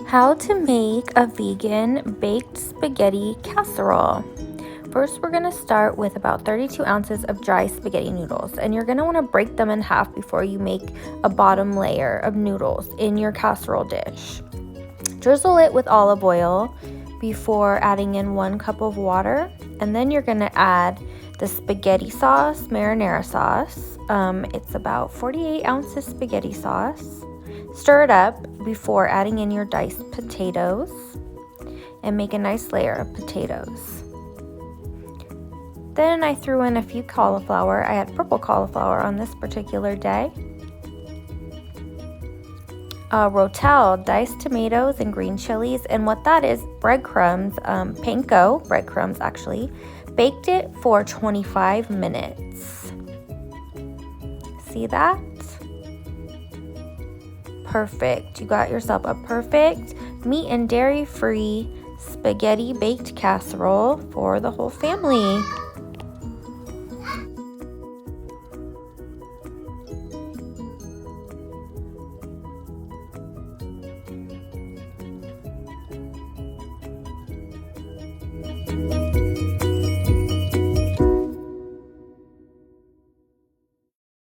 How to make a vegan baked spaghetti casserole. First, we're going to start with about 32 ounces of dry spaghetti noodles, and you're going to want to break them in half before you make a bottom layer of noodles in your casserole dish. Drizzle it with olive oil before adding in 1 cup of water, and then you're going to add the spaghetti sauce, marinara sauce. It's about 48 ounces spaghetti sauce. Stir it up before adding in your diced potatoes and make a nice layer of potatoes. Then I threw in a few cauliflower. I had purple cauliflower on this particular day. Rotel, diced tomatoes and green chilies, and what that is, breadcrumbs, panko breadcrumbs actually. Baked it for 25 minutes. See that? Perfect. You got yourself a perfect meat and dairy-free spaghetti baked casserole for the whole family.